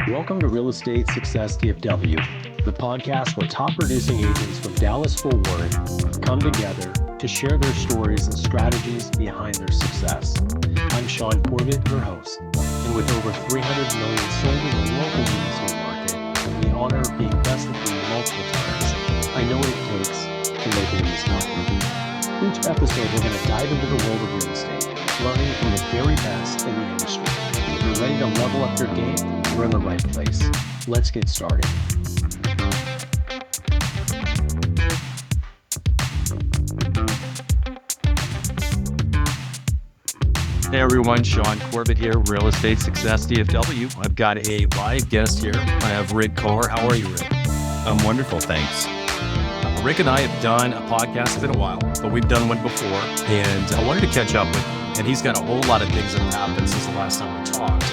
Welcome to Real Estate Success DFW, the podcast where top producing agents from Dallas-Fort Worth come together to share their stories and strategies behind their success. I'm Sean Corbitt, your host, and with over 300 million sold in the local real estate market and the honor of being best of breed multiple times, I know what it takes to make it in this market. Each episode, we're going to dive into the world of real estate, learning from the very best in the industry. If you're ready to level up your game, we're in the right place. Let's get started. Hey everyone, Sean Corbitt here, Real Estate Success DFW. I've got a live guest here. I have Rick Carr. How are you, Rick? I'm wonderful, thanks. Rick and I have done a podcast. It's been a while, but we've done one before, and I wanted to catch up with him. And he's got a whole lot of things that have happened since the last time we talked.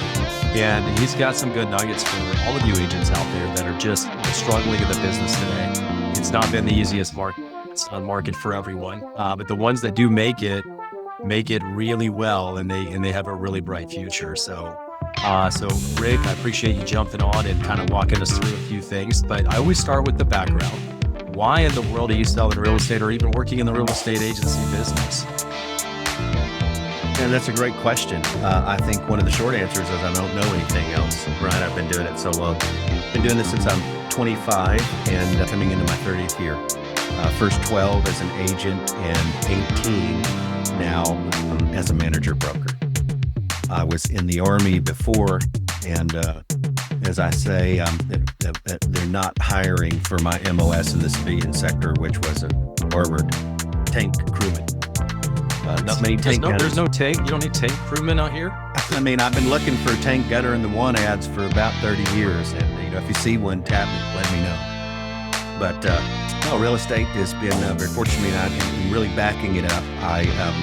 And he's got some good nuggets for all of you agents out there that are just struggling in the business today. It's not been the easiest market. It's not a market for everyone, but the ones that do make it really well, and they have a really bright future. So Rick, I appreciate you jumping on and kind of walking us through a few things. But I always start with the background. Why in the world are you selling real estate or even working in the real estate agency business? And that's a great question. I think one of the short answers is I don't know anything else, right? I've been doing it so long. Been doing this since I'm 25 and coming into my 30th year. First 12 as an agent and 18 now as a manager broker. I was in the Army before, and as I say, they're not hiring for my MOS in the civilian sector, which was a Harvard tank crewman. Not many tank gunners. There's no tank. You don't need tank crewmen out here. I mean, I've been looking for a tank gunner in the one ads for about 30 years, and if you see one, tap me, let me know. But real estate has been very fortunate. I'm really backing it up.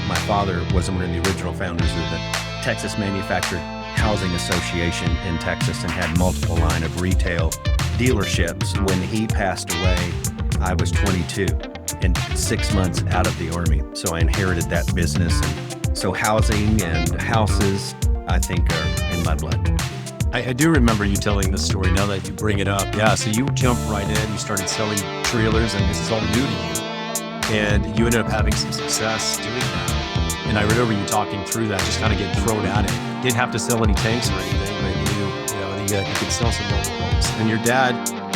My father was one of the original founders of the Texas Manufactured Housing Association in Texas and had multiple line of retail dealerships. When he passed away, I was 22 and 6 months out of the Army. So I inherited that business. And so housing and houses, I think, are in my blood. I do remember you telling this story now that you bring it up. Yeah, so you jumped right in, you started selling trailers, and this is all new to you. And you ended up having some success doing that. And I remember you talking through that, just kind of getting thrown at it. Didn't have to sell any tanks or anything, but you could sell some mobile homes. And your dad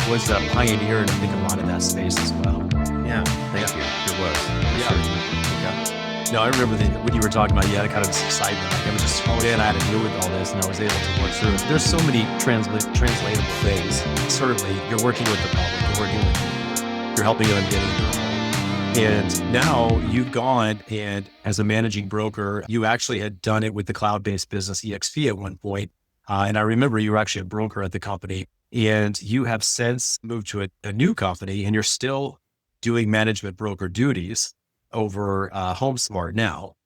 was a pioneer in, I think, a lot of that space as well. Yeah, thank you. It was. Yeah. No, I remember when you were talking about, you had a kind of this excitement. Like I was just thrown in, I had to deal with all this, and I was able to work through it. There's so many translatable things. Certainly, you're working with the public, you're helping them get in their home. And now you've gone, and as a managing broker, you actually had done it with the cloud-based business EXP at one point. And I remember you were actually a broker at the company, and you have since moved to a new company, and you're still doing management broker duties over HomeSmart now.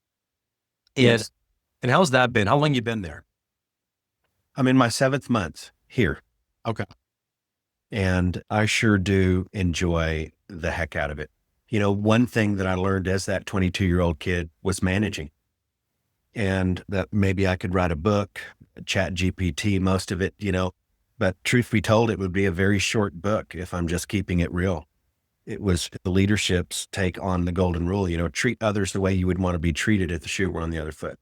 Yes. And how's that been? How long you been there? I'm in my 7th month here. Okay. And I sure do enjoy the heck out of it. You know, one thing that I learned as that 22-year-old kid was managing. And that maybe I could write a book, chat GPT, most of it, but truth be told, it would be a very short book if I'm just keeping it real. It was the leadership's take on the golden rule, treat others the way you would want to be treated if the shoe were on the other foot,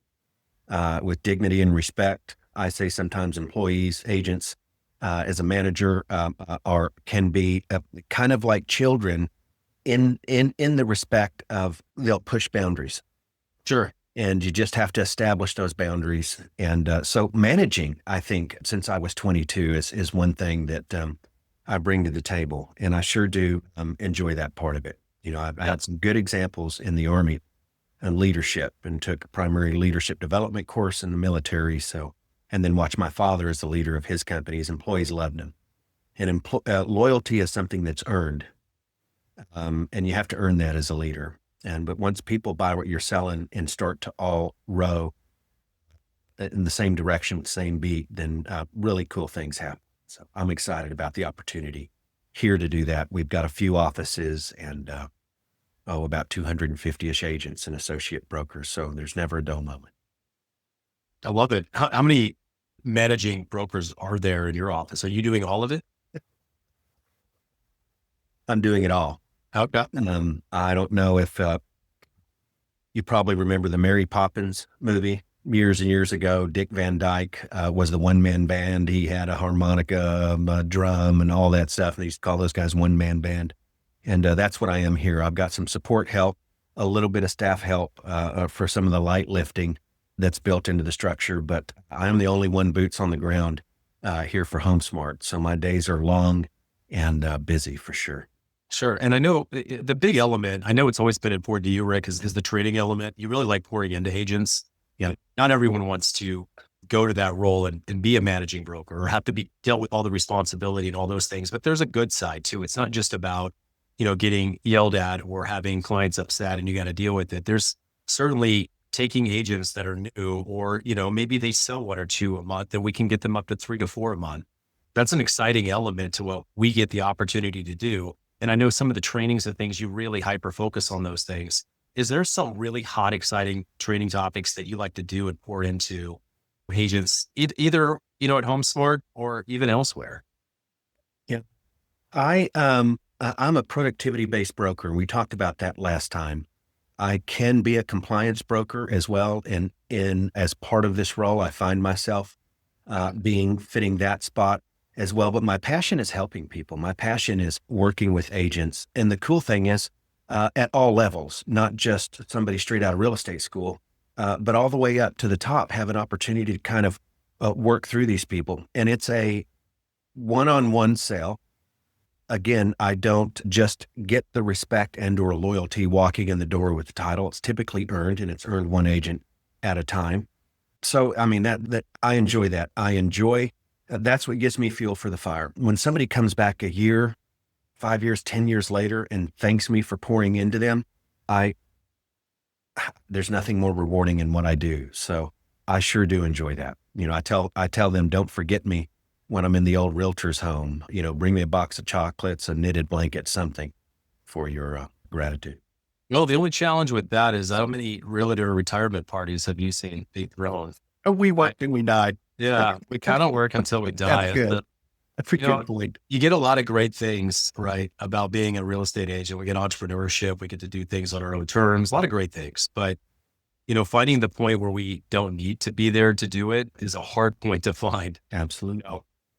with dignity and respect. I say sometimes employees, agents, as a manager, can be kind of like children in the respect of they'll push boundaries. Sure. And you just have to establish those boundaries. And so managing, I think, since I was 22 is one thing that I bring to the table. And I sure do enjoy that part of it. I've had some good examples in the Army and leadership, and took a primary leadership development course in the military. And then watched my father as the leader of his company. His employees loved him. And loyalty is something that's earned. And you have to earn that as a leader. But once people buy what you're selling and start to all row in the same direction with the same beat, then really cool things happen. So I'm excited about the opportunity here to do that. We've got a few offices and about 250-ish agents and associate brokers. So there's never a dull moment. I love it. How many managing brokers are there in your office? Are you doing all of it? I'm doing it all. Okay. I don't know if you probably remember the Mary Poppins movie years and years ago. Dick Van Dyke was the one-man band. He had a harmonica, a drum, and all that stuff. And he used to call those guys one-man band. And that's what I am here. I've got some support help, a little bit of staff help for some of the light lifting that's built into the structure. But I'm the only one boots on the ground here for HomeSmart. So my days are long and busy for sure. Sure. And I know the big element, I know it's always been important to you, Rick, is the training element. You really like pouring into agents. Yeah. Not everyone wants to go to that role and be a managing broker or have to be dealt with all the responsibility and all those things. But there's a good side too. It's not just about, getting yelled at or having clients upset and you got to deal with it. There's certainly taking agents that are new or, maybe they sell 1 or 2 a month and we can get them up to 3 to 4 a month. That's an exciting element to what we get the opportunity to do. And I know some of the trainings and things you really hyper focus on those things. Is there some really hot, exciting training topics that you like to do and pour into agents, either, at HomeSmart or even elsewhere? Yeah. I'm a productivity-based broker. We talked about that last time. I can be a compliance broker as well. And as part of this role, I find myself fitting that spot as well. But my passion is helping people. My passion is working with agents. And the cool thing is at all levels, not just somebody straight out of real estate school, but all the way up to the top, have an opportunity to kind of work through these people. And it's a one-on-one sale. Again, I don't just get the respect and or loyalty walking in the door with the title. It's typically earned, and it's earned one agent at a time. So, I mean, that I enjoy that. That's what gives me fuel for the fire. When somebody comes back a year, 5 years, 10 years later and thanks me for pouring into them, there's nothing more rewarding in what I do. So I sure do enjoy that. I tell them, don't forget me when I'm in the old realtor's home, bring me a box of chocolates, a knitted blanket, something for your gratitude. Well, the only challenge with that is how many realtor retirement parties have you seen be thrown? Oh, we went and we died. Yeah, we kind of work until we die. That's good. That's a good point. You get a lot of great things, right, about being a real estate agent. We get entrepreneurship. We get to do things on our own terms, a lot of great things. But, finding the point where we don't need to be there to do it is a hard point to find. Absolutely.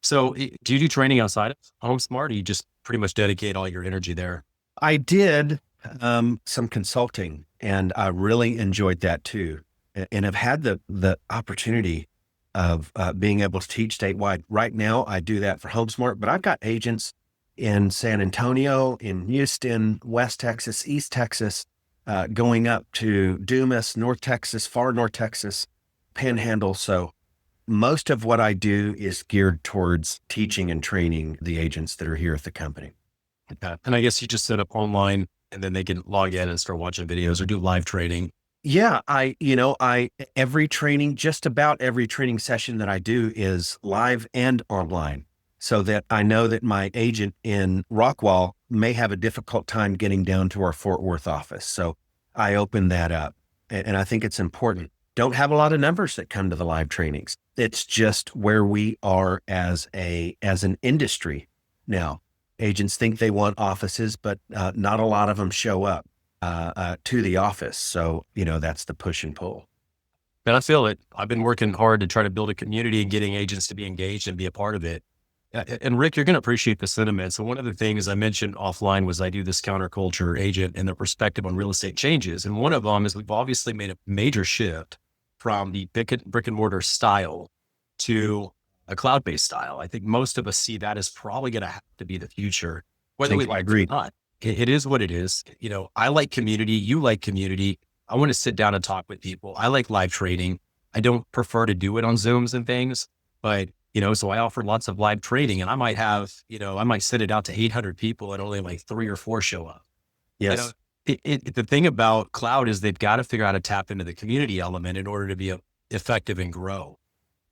So do you do training outside of HomeSmart, or you just pretty much dedicate all your energy there? I did some consulting, and I really enjoyed that too. And I've had the opportunity of being able to teach statewide. Right now, I do that for HomeSmart, but I've got agents in San Antonio, in Houston, West Texas, East Texas, going up to Dumas, North Texas, far North Texas, Panhandle. So most of what I do is geared towards teaching and training the agents that are here at the company. Okay. And I guess you just set up online and then they can log in and start watching videos or do live training. Yeah. Just about every training session that I do is live and online, so that I know that my agent in Rockwall may have a difficult time getting down to our Fort Worth office. So I open that up, and I think it's important. Don't have a lot of numbers that come to the live trainings. It's just where we are as an industry now. Agents think they want offices, but not a lot of them show up to the office. So, that's the push and pull. And I feel it. I've been working hard to try to build a community and getting agents to be engaged and be a part of it. And Rick, you're going to appreciate the sentiment. So one of the things I mentioned offline was I do this counterculture agent and the perspective on real estate changes. And one of them is we've obviously made a major shift from the brick and mortar style to a cloud-based style. I think most of us see that as probably going to have to be the future. Whether we like it or not, it is what it is. I like community. You like community. I want to sit down and talk with people. I like live trading. I don't prefer to do it on Zooms and things, but so I offer lots of live trading, and I might have, I might send it out to 800 people and only like 3 or 4 show up. Yes. The thing about cloud is they've got to figure out how to tap into the community element in order to be effective and grow.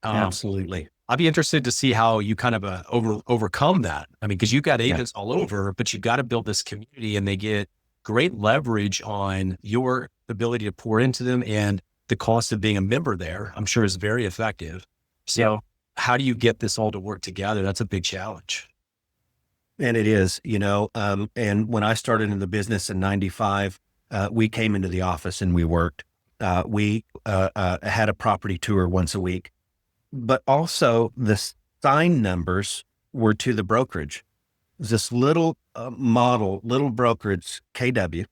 Absolutely. I'd be interested to see how you kind of overcome that. I mean, because you've got agents all over, but you've got to build this community, and they get great leverage on your ability to pour into them, and the cost of being a member there, I'm sure, is very effective. So how do you get this all to work together? That's a big challenge. And it is, and when I started in the business in 95, we came into the office and we worked. We had a property tour once a week, but also the sign numbers were to the brokerage. This little little brokerage, KW,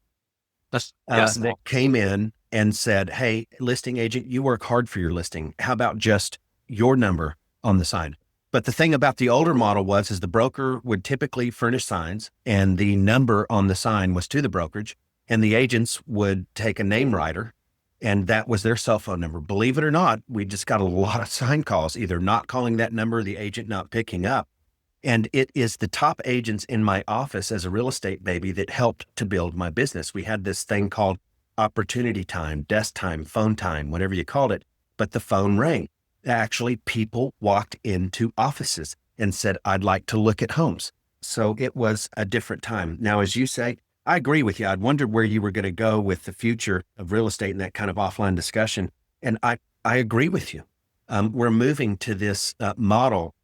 That's yes. that came in and said, "Hey, listing agent, you work hard for your listing. How about just your number on the sign?" But the thing about the older model is the broker would typically furnish signs and the number on the sign was to the brokerage, and the agents would take a name writer and that was their cell phone number. Believe it or not, we just got a lot of sign calls, either not calling that number, the agent not picking up. And it is the top agents in my office as a real estate baby that helped to build my business. We had this thing called opportunity time, desk time, phone time, whatever you called it, but the phone rang. Actually, people walked into offices and said, "I'd like to look at homes." So it was a different time. Now, as you say, I agree with you. I'd wondered where you were going to go with the future of real estate and that kind of offline discussion. And I agree with you. We're moving to this model.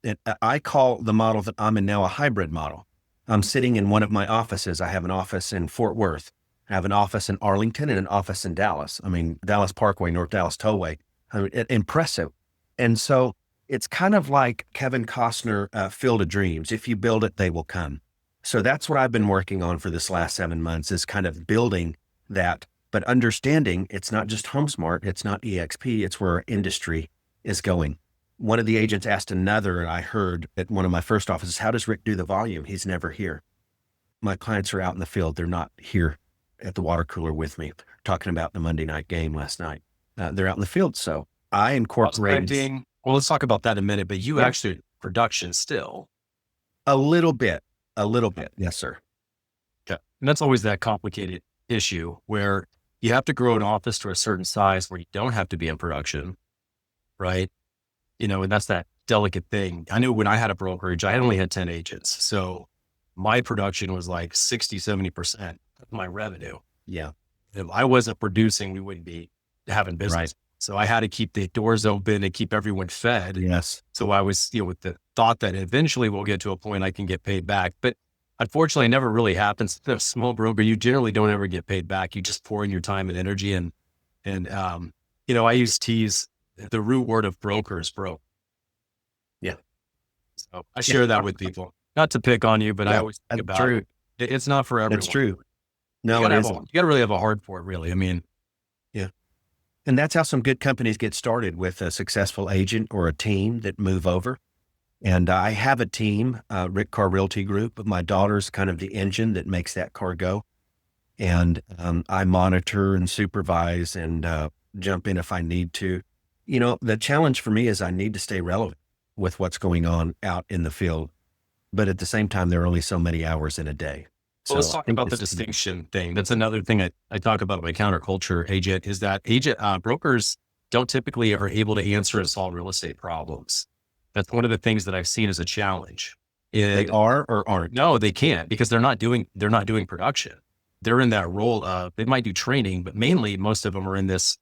I call the model that I'm in now a hybrid model. I'm sitting in one of my offices. I have an office in Fort Worth. I have an office in Arlington and an office in Dallas. I mean, Dallas Parkway, North Dallas Tollway. I mean, impressive. And so it's kind of like Kevin Costner, Field of Dreams. If you build it, they will come. So that's what I've been working on for this last 7 months is kind of building that, but understanding it's not just HomeSmart, it's not EXP, it's where our industry is going. One of the agents asked another, and I heard at one of my first offices, "How does Rick do the volume? He's never here." My clients are out in the field. They're not here at the water cooler with me talking about the Monday night game last night. They're out in the field. So I incorporate well, let's talk about that in a minute, but you actually production still. a little bit. Yes, sir. Okay. And that's always that complicated issue where you have to grow an office to a certain size where you don't have to be in production, right? And that's that delicate thing. I knew when I had a brokerage, I only had 10 agents. So my production was like 60, 70% of my revenue. Yeah. If I wasn't producing, we wouldn't be having business. Right. So I had to keep the doors open and keep everyone fed. Yes. So I was, with the thought that eventually we'll get to a point I can get paid back. But unfortunately, it never really happens. The small broker, you generally don't ever get paid back. You just pour in your time and energy. And I use tease, the root word of broker is broke. Yeah. So I share that with people. Not to pick on you, but I always think about it. It's not for everyone. It's true. No, you it isn't. You got to really have a heart for it, really. I mean, yeah. And that's how some good companies get started, with a successful agent or a team that move over. And I have a team, Rick Carr Realty Group, but my daughter's kind of the engine that makes that car go. And I monitor and supervise and jump in if I need to. The challenge for me is I need to stay relevant with what's going on out in the field. But at the same time, there are only so many hours in a day. Well, let's talk about the distinction thing. That's another thing I talk about in my counterculture agent is that brokers don't typically are able to answer and solve real estate problems. That's one of the things that I've seen as a challenge. They are or aren't? No, they can't because they're not doing production. They're in that role of, they might do training, but mainly most of them are in this,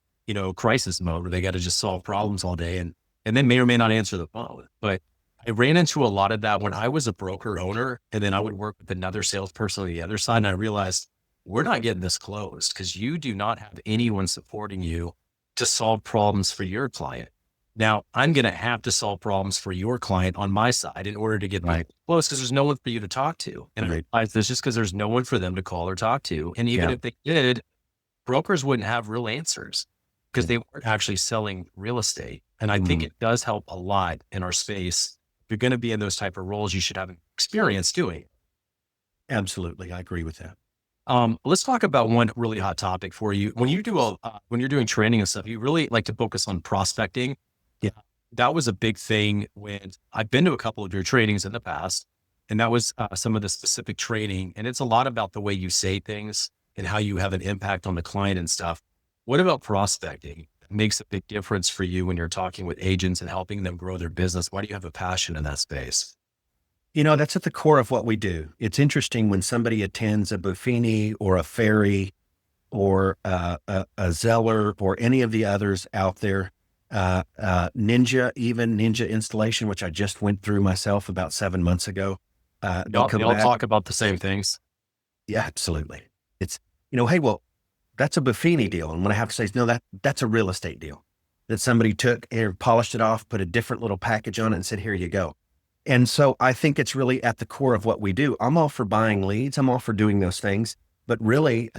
crisis mode where they got to just solve problems all day and they may or may not answer the phone. But I ran into a lot of that when I was a broker owner, and then I would work with another salesperson on the other side. And I realized we're not getting this closed because you do not have anyone supporting you to solve problems for your client. Now I'm going to have to solve problems for your client on my side in order to get them close because there's no one for you to talk to. And I realized this just because there's no one for them to call or talk to. And even if they did, brokers wouldn't have real answers because they weren't actually selling real estate. And I think it does help a lot in our space. If you're going to be in those type of roles, you should have experience doing it. Absolutely. I agree with that. Let's talk about one really hot topic for you. When you do when you're doing training and stuff, you really like to focus on prospecting. Yeah. That was a big thing when I've been to a couple of your trainings in the past, and that was some of the specific training. And it's a lot about the way you say things and how you have an impact on the client and stuff. What about prospecting? It makes a big difference for you when you're talking with agents and helping them grow their business. Why do you have a passion in that space? That's at the core of what we do. It's interesting when somebody attends a Buffini or a Ferry or a Zeller or any of the others out there. Ninja installation, which I just went through myself about 7 months ago. They all talk about the same things. Yeah, absolutely. It's, hey, well, that's a Buffini deal. And what I have to say is, no, that's a real estate deal that somebody took and polished it off, put a different little package on it and said, here you go. And so I think it's really at the core of what we do. I'm all for buying leads. I'm all for doing those things. But really,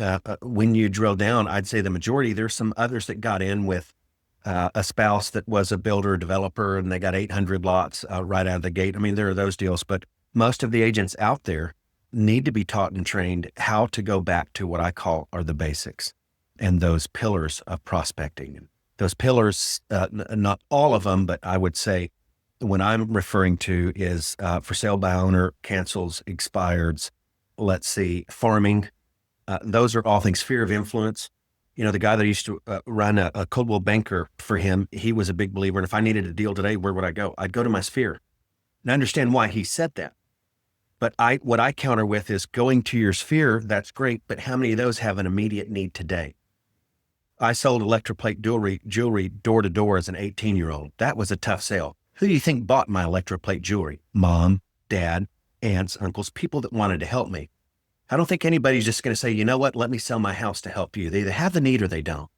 when you drill down, I'd say the majority, there's some others that got in with a spouse that was a builder developer and they got 800 lots right out of the gate. I mean, there are those deals, but most of the agents out there need to be taught and trained how to go back to what I call are the basics and those pillars of prospecting. Those pillars, not all of them, but I would say when I'm referring to is for sale by owner, cancels, expireds, let's see, farming. Those are all things. Fear of influence. The guy that used to run a Coldwell Banker for him, he was a big believer. And if I needed a deal today, where would I go? I'd go to my sphere. And I understand why he said that. But what I counter with is going to your sphere. That's great. But how many of those have an immediate need today? I sold electroplate jewelry door to door as an 18-year-old. That was a tough sale. Who do you think bought my electroplate jewelry? Mom, dad, aunts, uncles, people that wanted to help me. I don't think anybody's just going to say, you know what, let me sell my house to help you. They either have the need or they don't.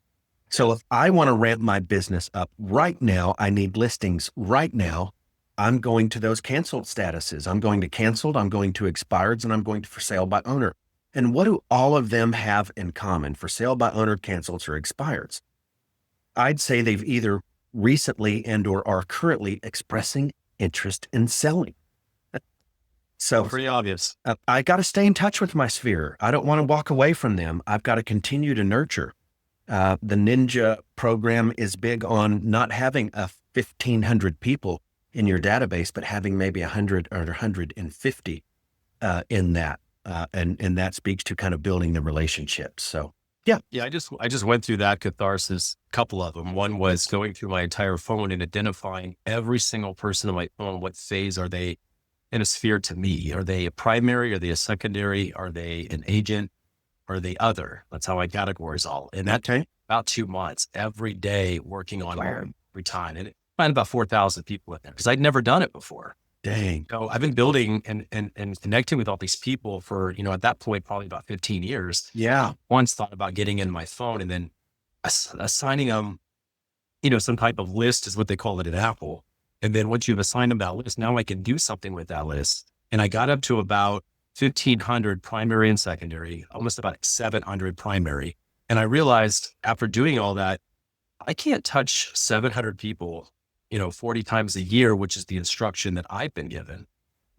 So if I want to ramp my business up right now, I need listings right now. I'm going to those canceled statuses. I'm going to canceled, I'm going to expireds, and I'm going to for sale by owner. And what do all of them have in common? For sale by owner, cancels, or expireds? I'd say they've either recently and or are currently expressing interest in selling. So pretty obvious. I got to stay in touch with my sphere. I don't want to walk away from them. I've got to continue to nurture. The Ninja program is big on not having 1,500 people in your database, but having maybe 100 or 150 in that. And that speaks to kind of building the relationships. So, yeah. Yeah. I just went through that catharsis, a couple of them. One was going through my entire phone and identifying every single person on my phone. What phase are they in a sphere to me? Are they a primary? Are they a secondary? Are they an agent? Are they other? That's how I categorize all. And that took about 2 months every day working on every time. And it find about 4,000 people in there because I'd never done it before. Dang. So I've been building and connecting with all these people for, at that point, probably about 15 years. Yeah. Once thought about getting in my phone and then assigning them, some type of list is what they call it at Apple. And then once you've assigned them that list, now I can do something with that list. And I got up to about 1,500 primary and secondary, almost about 700 primary. And I realized after doing all that, I can't touch 700 people 40 times a year, which is the instruction that I've been given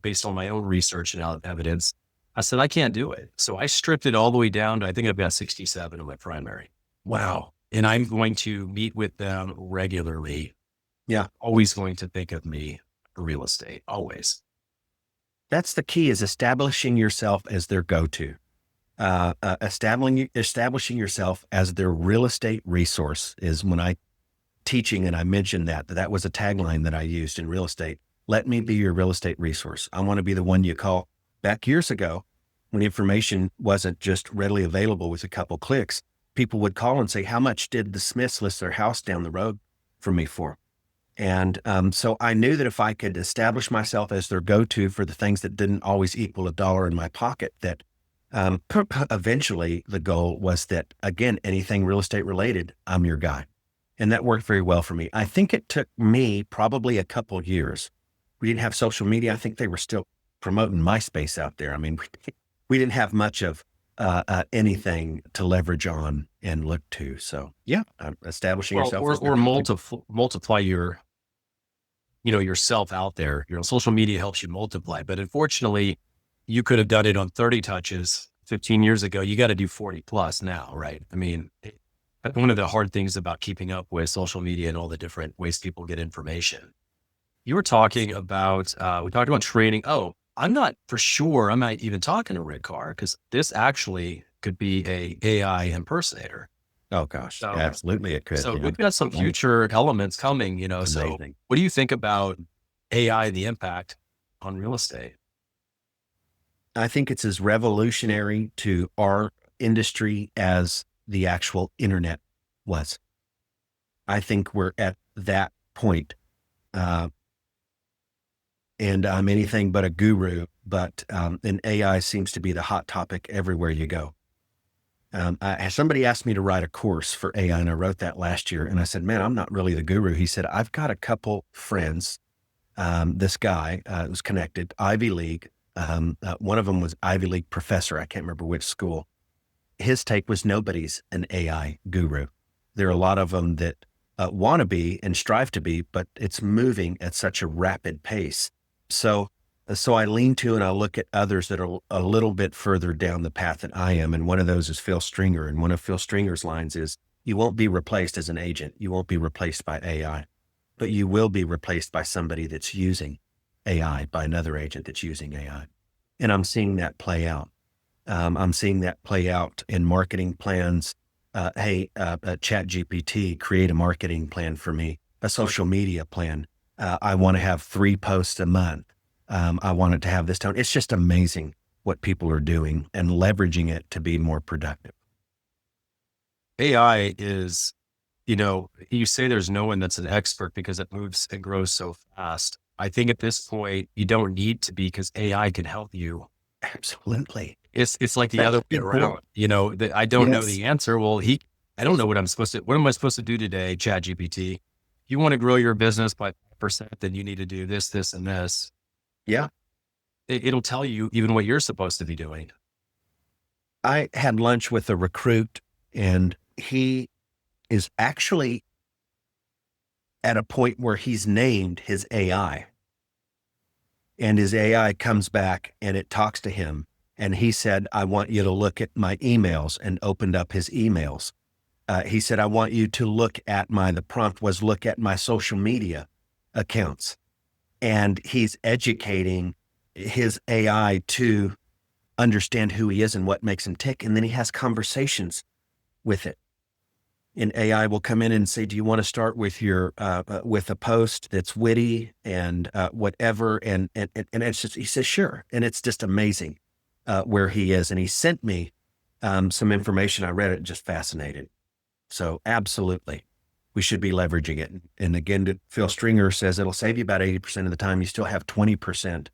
based on my own research and evidence. I said, I can't do it. So I stripped it all the way down to, I think I've got 67 in my primary. Wow. And I'm going to meet with them regularly. Yeah. Always going to think of me for real estate. Always. That's the key, is establishing yourself as their go-to. Establishing yourself as their real estate resource is when I teaching, and I mentioned that was a tagline that I used in real estate. Let me be your real estate resource. I want to be the one you call. Back years ago, when information wasn't just readily available with a couple clicks, people would call and say, how much did the Smiths list their house down the road for me for? And so I knew that if I could establish myself as their go-to for the things that didn't always equal $1 in my pocket, that eventually the goal was that, again, anything real estate related, I'm your guy. And that worked very well for me. I think it took me probably a couple of years. We didn't have social media. I think they were still promoting MySpace out there. I mean, we didn't have much of anything to leverage on and look to. So yeah, establishing yourself. Or multiply your, yourself out there. Social media helps you multiply, but unfortunately you could have done it on 30 touches 15 years ago. You got to do 40 plus now, right? I mean, one of the hard things about keeping up with social media and all the different ways people get information. You were talking about, we talked about training. Oh, I'm not for sure. I'm not even talking to Rick Carr because this actually could be a AI impersonator. Oh gosh, So, absolutely it could. so Yeah. we've got some future elements coming, so Amazing. what do you think about AI and the impact on real estate? I think it's as revolutionary to our industry as the actual internet was. I think we're at that point. And I'm anything but a guru, but and AI seems to be the hot topic everywhere you go. Somebody asked me to write a course for AI, and I wrote that last year. And I said, man, I'm not really the guru. He said, I've got a couple friends. This guy was connected, Ivy League. One of them was Ivy League professor. I can't remember which school. His take was nobody's an AI guru. There are a lot of them that want to be and strive to be, but it's moving at such a rapid pace. So I lean to and I look at others that are a little bit further down the path than I am. And one of those is Phil Stringer. And one of Phil Stringer's lines is, you won't be replaced as an agent. You won't be replaced by AI, but you will be replaced by somebody that's using AI, by another agent that's using AI. And I'm seeing that play out. I'm seeing that play out in marketing plans. ChatGPT, create a marketing plan for me, a social media plan. I want to have 3 posts a month. I want it to have this tone. It's just amazing what people are doing and leveraging it to be more productive. AI is, you say there's no one that's an expert because it moves and grows so fast. I think at this point, you don't need to be, because AI can help you. Absolutely. It's like the other way around, I don't know the answer. Well, I don't know what am I supposed to do today? ChatGPT, you want to grow your business by 5%, then you need to do this, this, and this. Yeah. It'll tell you even what you're supposed to be doing. I had lunch with a recruit, and he is actually at a point where he's named his AI, and his AI comes back and it talks to him. And he said, I want you to look at my emails, and opened up his emails. He said, I want you to look at the prompt was look at my social media accounts. And he's educating his AI to understand who he is and what makes him tick. And then he has conversations with it. And AI will come in and say, do you want to start with your, with a post that's witty and whatever? And it's just, he says, sure. And it's just amazing where he is. And he sent me some information. I read it, just fascinated. So absolutely, we should be leveraging it. And again, Phil Stringer says it'll save you about 80% of the time. You still have 20%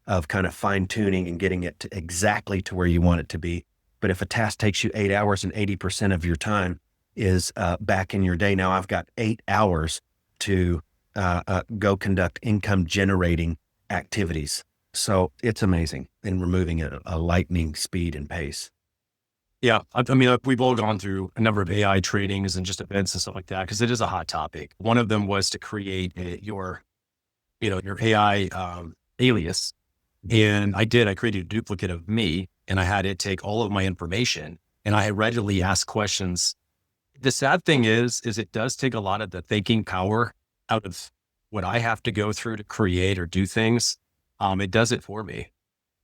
of kind of fine tuning and getting it to exactly to where you want it to be. But if a task takes you 8 hours and 80% of your time is back in your day, now I've got 8 hours to go conduct income generating activities. So it's amazing, and we're moving at a lightning speed and pace. Yeah. I mean, we've all gone through a number of AI trainings and just events and stuff like that, because it is a hot topic. One of them was to create your AI alias. And I created a duplicate of me, and I had it take all of my information, and I readily asked questions. The sad thing is it does take a lot of the thinking power out of what I have to go through to create or do things. It does it for me.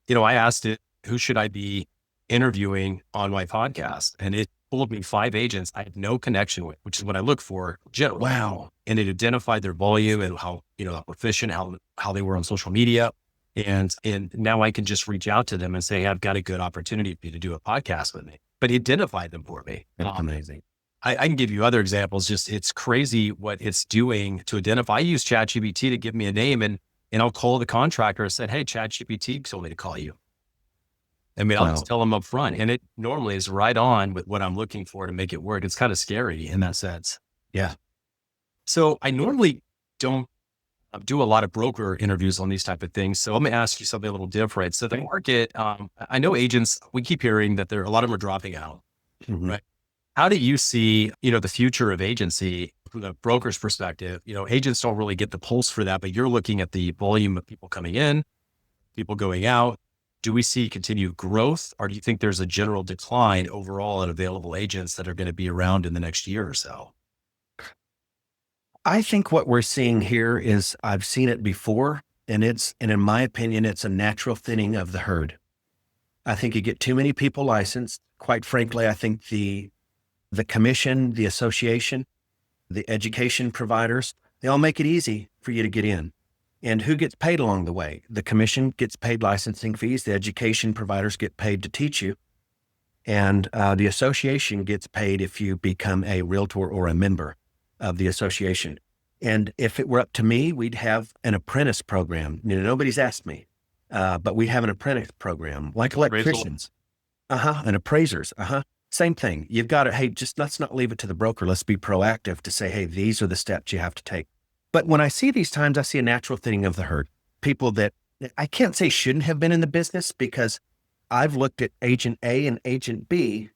I asked it, who should I be interviewing on my podcast? And it pulled me 5 agents I had no connection with, which is what I look for. Wow. And it identified their volume and how, how proficient, how they were on social media. And now I can just reach out to them and say, hey, I've got a good opportunity for you to do a podcast with me. But it identified them for me. That's amazing. I can give you other examples. Just, it's crazy what it's doing to identify. I use ChatGPT to give me a name, and I'll call the contractor and said, hey, ChatGPT told me to call you. I mean, I'll just tell them up front, and it normally is right on with what I'm looking for to make it work. It's kind of scary in that sense. Yeah. So I normally don't do a lot of broker interviews on these type of things. So let me ask you something a little different. So the market, I know agents, we keep hearing that a lot of them are dropping out, right? How do you see, the future of agency from the broker's perspective? Agents don't really get the pulse for that, but you're looking at the volume of people coming in, people going out. Do we see continued growth, or do you think there's a general decline overall in available agents that are going to be around in the next year or so? I think what we're seeing here is, I've seen it before, and in my opinion, it's a natural thinning of the herd. I think you get too many people licensed. Quite frankly, I think the commission, the association, the education providers, they all make it easy for you to get in. And who gets paid along the way? The commission gets paid licensing fees. The education providers get paid to teach you. And the association gets paid if you become a realtor or a member of the association. And if it were up to me, we'd have an apprentice program. Nobody's asked me, but we have an apprentice program like electricians, and appraisers. Same thing. You've got to, hey, just let's not leave it to the broker. Let's be proactive to say, hey, these are the steps you have to take. But when I see these times, I see a natural thinning of the herd. People that I can't say shouldn't have been in the business, because I've looked at agent A and agent B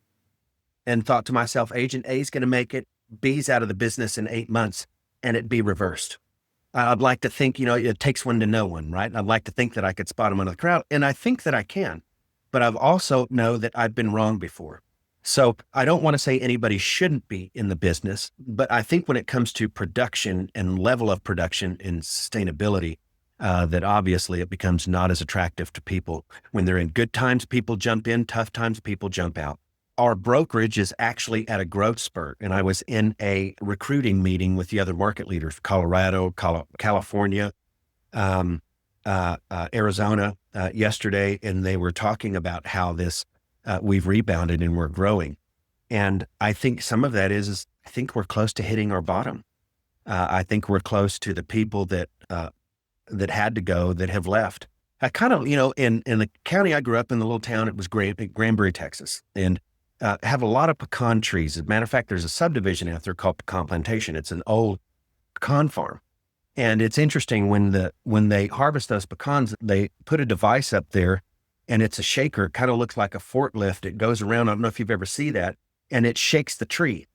and thought to myself, agent A is going to make it, B's out of the business in 8 months, and it be reversed. I'd like to think, it takes one to know one, right? I'd like to think that I could spot them under the crowd, and I think that I can, but I've also know that I've been wrong before. So I don't want to say anybody shouldn't be in the business, but I think when it comes to production and level of production and sustainability, that obviously it becomes not as attractive to people. When they're in good times, people jump in, tough times, people jump out. Our brokerage is actually at a growth spurt. And I was in a recruiting meeting with the other market leaders, Colorado, California, Arizona, yesterday. And they were talking about how we've rebounded and we're growing. And I think some of that is I think we're close to hitting our bottom. I think we're close to the people that had to go, that have left. I kind of, in the county I grew up in, the little town, it was Granbury, Texas, and have a lot of pecan trees. As a matter of fact, there's a subdivision out there called Pecan Plantation. It's an old pecan farm. And it's interesting, when they harvest those pecans, they put a device up there, and it's a shaker. It kind of looks like a forklift. It goes around. I don't know if you've ever seen that, and it shakes the tree.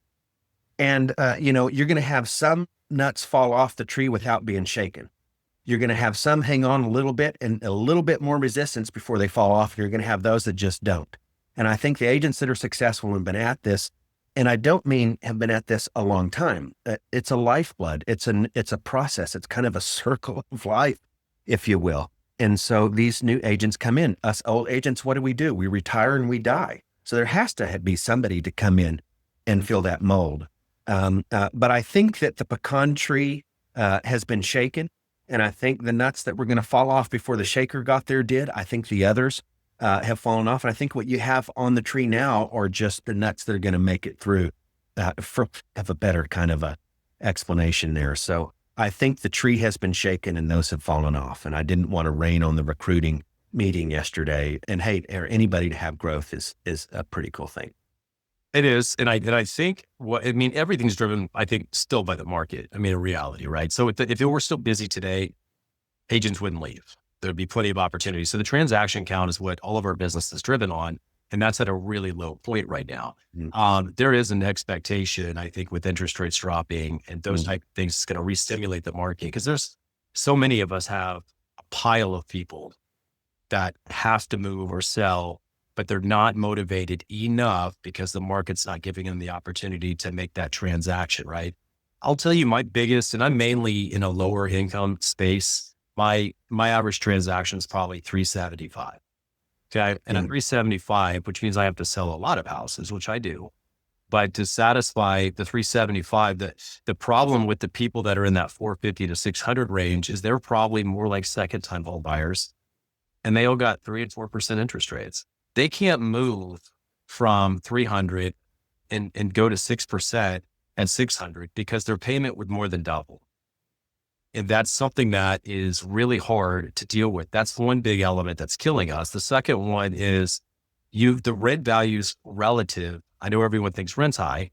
And, you're going to have some nuts fall off the tree without being shaken. You're going to have some hang on a little bit and a little bit more resistance before they fall off. You're going to have those that just don't. And I think the agents that are successful have been at this, and I don't mean have been at this a long time. It's a lifeblood. It's a process. It's kind of a circle of life, if you will. And so these new agents come in. Us old agents, what do? We retire and we die. So there has to be somebody to come in and fill that mold. But I think that the pecan tree has been shaken. And I think the nuts that were going to fall off before the shaker got there did. I think the others have fallen off. And I think what you have on the tree now are just the nuts that are going to make it through, have a better kind of a explanation there. So I think the tree has been shaken and those have fallen off. And I didn't want to rain on the recruiting meeting yesterday. And hey, anybody to have growth is a pretty cool thing. It is. And I think everything's driven, I think, still by the market. In reality, right? So if it were still busy today, agents wouldn't leave. There'd be plenty of opportunities. So the transaction count is what all of our business is driven on. And that's at a really low point right now. Mm-hmm. There is an expectation, I think, with interest rates dropping and those type of things, it's going to re-stimulate the market, because there's so many of us have a pile of people that have to move or sell, but they're not motivated enough because the market's not giving them the opportunity to make that transaction, right? I'll tell you my biggest, and I'm mainly in a lower income space, my average transaction is probably 375. Okay. And at 375, which means I have to sell a lot of houses, which I do. But to satisfy the 375, the problem with the people that are in that 450 to 600 range is they're probably more like second time home buyers, and they all got 3 and 4% interest rates. They can't move from 300 and go to 6% at 600 because their payment would more than double. And that's something that is really hard to deal with. That's one big element that's killing us. The second one is the rent values relative. I know everyone thinks rent's high,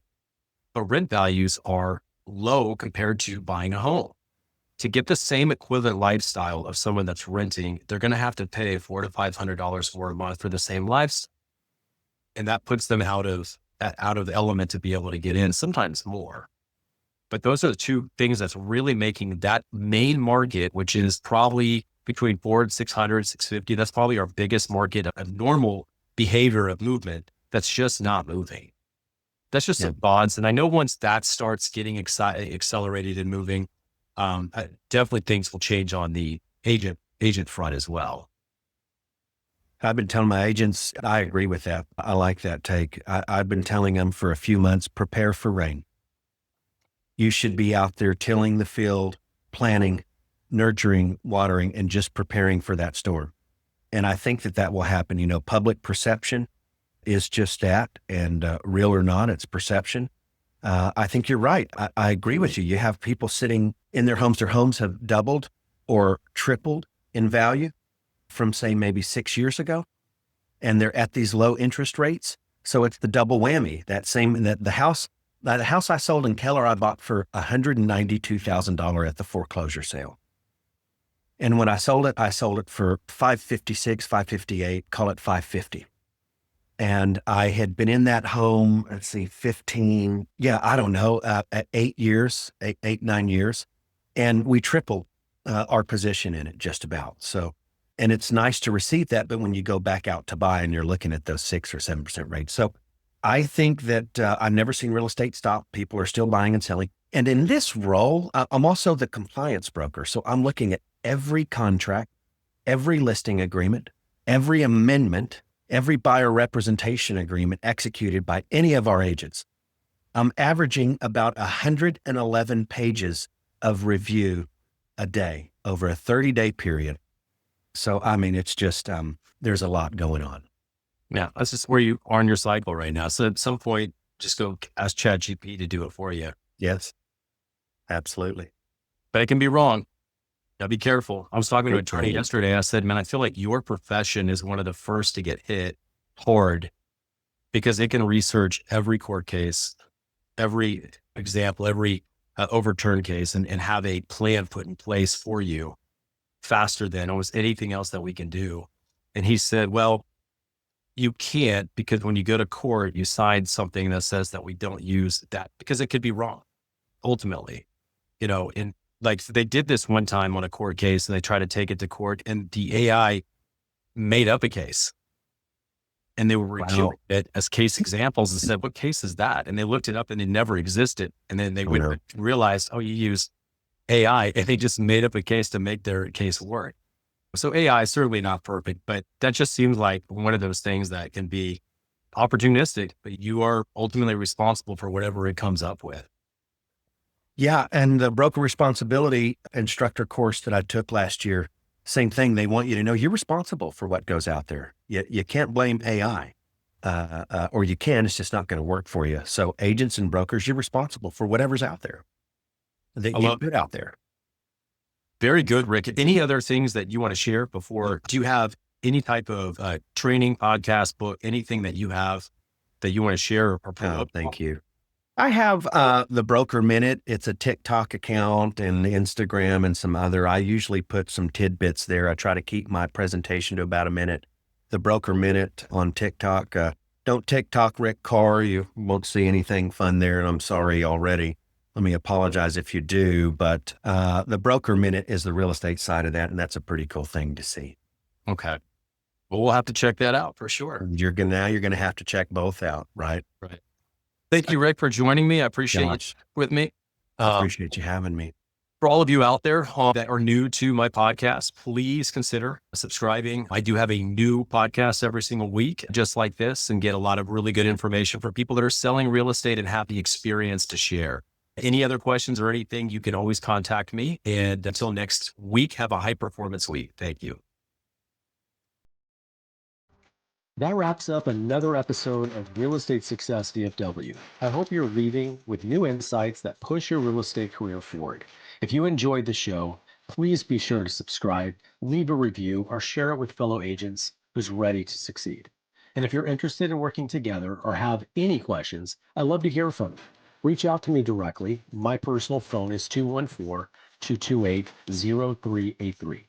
but rent values are low compared to buying a home. To get the same equivalent lifestyle of someone that's renting, they're going to have to pay $400 to $500 more a month for the same lifestyle. And that puts them out of the element to be able to get in, sometimes more. But those are the two things that's really making that main market, which is probably between 400, 600, 650. That's probably our biggest market of normal behavior of movement. That's just not moving. That's just some bonds. And I know once that starts getting accelerated and moving, definitely things will change on the agent front as well. I've been telling my agents, I agree with that. I like that take. I've been telling them for a few months, prepare for rain. You should be out there tilling the field, planting, nurturing, watering, and just preparing for that storm. And I think that will happen. Public perception is just that, and real or not, it's perception. I think you're right. I agree with you. You have people sitting in their homes. Their homes have doubled or tripled in value from, say, maybe 6 years ago. And they're at these low interest rates. So it's the double whammy. That the house I sold in Keller, I bought for $192,000 at the foreclosure sale. And when I sold it for 556, 558, call it 550. And I had been in that home, let's see, 15, at 8 years, 9 years. And we tripled our position in it just about. So, and it's nice to receive that, but when you go back out to buy and you're looking at those 6 or 7% rates. So I think that I've never seen real estate stop. People are still buying and selling. And in this role, I'm also the compliance broker. So I'm looking at every contract, every listing agreement, every amendment, every buyer representation agreement executed by any of our agents. I'm averaging about 111 pages of review a day over a 30-day period. So, I mean, it's just, there's a lot going on. Yeah, that's just where you are in your cycle right now. So at some point, just go ask ChatGPT to do it for you. Yes, absolutely. But it can be wrong. Now be careful. I was talking to an attorney yesterday. I said, man, I feel like your profession is one of the first to get hit hard because it can research every court case, every example, every overturned case and have a plan put in place for you faster than almost anything else that we can do. And he said, well, you can't, because when you go to court, you sign something that says that we don't use that because it could be wrong ultimately, and like they did this one time on a court case and they tried to take it to court and the AI made up a case and they were reviewing it as case examples and said, what case is that? And they looked it up and it never existed. And then they realized, you used AI and they just made up a case to make their case work. So AI is certainly not perfect, but that just seems like one of those things that can be opportunistic, but you are ultimately responsible for whatever it comes up with. Yeah. And the broker responsibility instructor course that I took last year, same thing. They want you to know you're responsible for what goes out there. You can't blame AI, or you can, it's just not going to work for you. So agents and brokers, you're responsible for whatever's out there that you put out there. Very good, Rick. Any other things that you want to share before? Do you have any type of training, podcast, book, anything that you have that you want to share or promote? Thank you. I have the Broker Minute. It's a TikTok account and Instagram and some other. I usually put some tidbits there. I try to keep my presentation to about a minute. The Broker Minute on TikTok. Don't TikTok Rick Carr. You won't see anything fun there, and I'm sorry already. Let me apologize if you do, but the Broker Minute is the real estate side of that, and that's a pretty cool thing to see. Okay. Well, we'll have to check that out for sure. You're gonna have to check both out, right? Right. Thank you, Rick, for joining me. I appreciate you with me. Appreciate you having me. For all of you out there that are new to my podcast, please consider subscribing. I do have a new podcast every single week, just like this, and get a lot of really good information for people that are selling real estate and have the experience to share. Any other questions or anything, you can always contact me. And until next week, have a high performance week. Thank you. That wraps up another episode of Real Estate Success DFW. I hope you're leaving with new insights that push your real estate career forward. If you enjoyed the show, please be sure to subscribe, leave a review, or share it with fellow agents who's ready to succeed. And if you're interested in working together or have any questions, I'd love to hear from you. Reach out to me directly. My personal phone is 214-228-0383.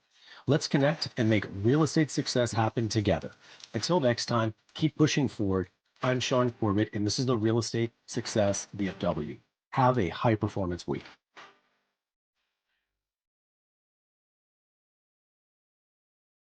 Let's connect and make real estate success happen together. Until next time, keep pushing forward. I'm Sean Corbitt, and this is the Real Estate Success DFW. Have a high performance week.